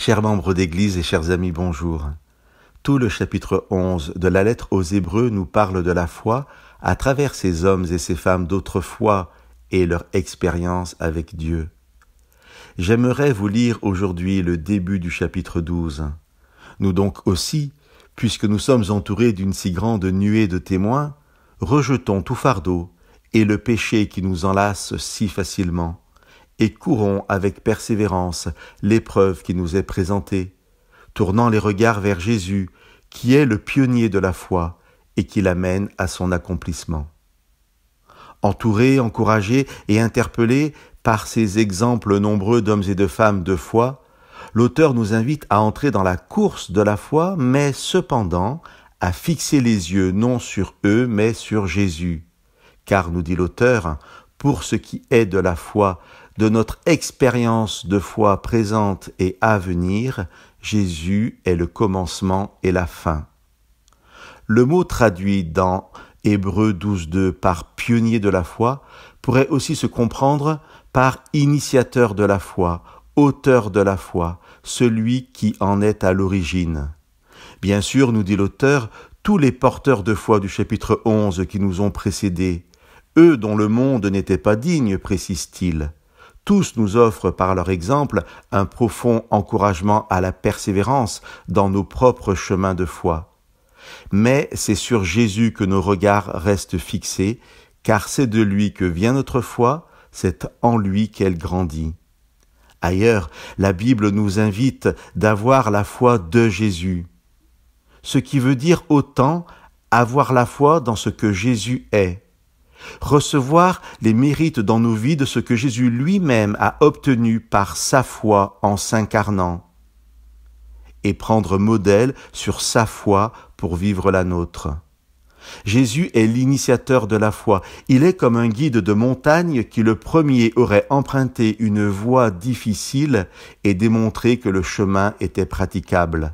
Chers membres d'Église et chers amis, bonjour. Tout le chapitre 11 de la lettre aux Hébreux nous parle de la foi à travers ces hommes et ces femmes d'autrefois et leur expérience avec Dieu. J'aimerais vous lire aujourd'hui le début du chapitre 12. Nous donc aussi, puisque nous sommes entourés d'une si grande nuée de témoins, rejetons tout fardeau et le péché qui nous enlace si facilement, et courons avec persévérance l'épreuve qui nous est présentée, tournant les regards vers Jésus, qui est le pionnier de la foi et qui l'amène à son accomplissement. Entourés, encouragés et interpellés par ces exemples nombreux d'hommes et de femmes de foi, l'auteur nous invite à entrer dans la course de la foi, mais cependant à fixer les yeux non sur eux, mais sur Jésus. Car, nous dit l'auteur, pour ce qui est de la foi, de notre expérience de foi présente et à venir, Jésus est le commencement et la fin. Le mot traduit dans Hébreux 12.2 par pionnier de la foi pourrait aussi se comprendre par initiateur de la foi, auteur de la foi, celui qui en est à l'origine. Bien sûr, nous dit l'auteur, tous les porteurs de foi du chapitre 11 qui nous ont précédés, eux dont le monde n'était pas digne, précise-t-il, tous nous offrent par leur exemple un profond encouragement à la persévérance dans nos propres chemins de foi. Mais c'est sur Jésus que nos regards restent fixés, car c'est de lui que vient notre foi, c'est en lui qu'elle grandit. Ailleurs, la Bible nous invite d'avoir la foi de Jésus, ce qui veut dire autant avoir la foi dans ce que Jésus est, recevoir les mérites dans nos vies de ce que Jésus lui-même a obtenu par sa foi en s'incarnant, et prendre modèle sur sa foi pour vivre la nôtre. Jésus est l'initiateur de la foi. Il est comme un guide de montagne qui le premier aurait emprunté une voie difficile et démontré que le chemin était praticable.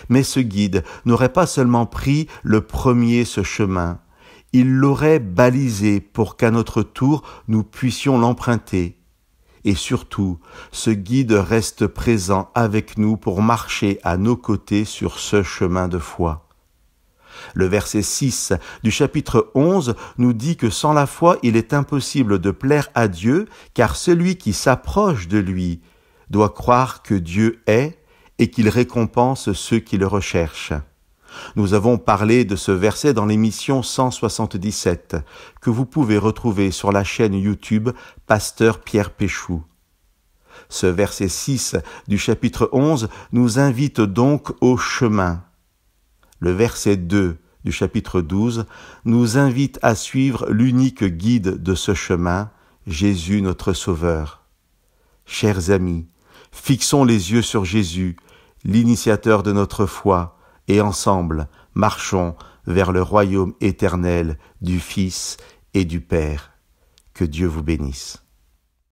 Mais ce guide n'aurait pas seulement pris le premier ce chemin, il l'aurait balisé pour qu'à notre tour nous puissions l'emprunter. Et surtout, ce guide reste présent avec nous pour marcher à nos côtés sur ce chemin de foi. Le verset 6 du chapitre 11 nous dit que sans la foi, il est impossible de plaire à Dieu, car celui qui s'approche de lui doit croire que Dieu est et qu'il récompense ceux qui le recherchent. Nous avons parlé de ce verset dans l'émission 177, que vous pouvez retrouver sur la chaîne YouTube Pasteur Pierre Péchou. Ce verset 6 du chapitre 11 nous invite donc au chemin. Le verset 2 du chapitre 12 nous invite à suivre l'unique guide de ce chemin, Jésus notre Sauveur. Chers amis, fixons les yeux sur Jésus, l'initiateur de notre foi, et ensemble, marchons vers le royaume éternel du Fils et du Père. Que Dieu vous bénisse.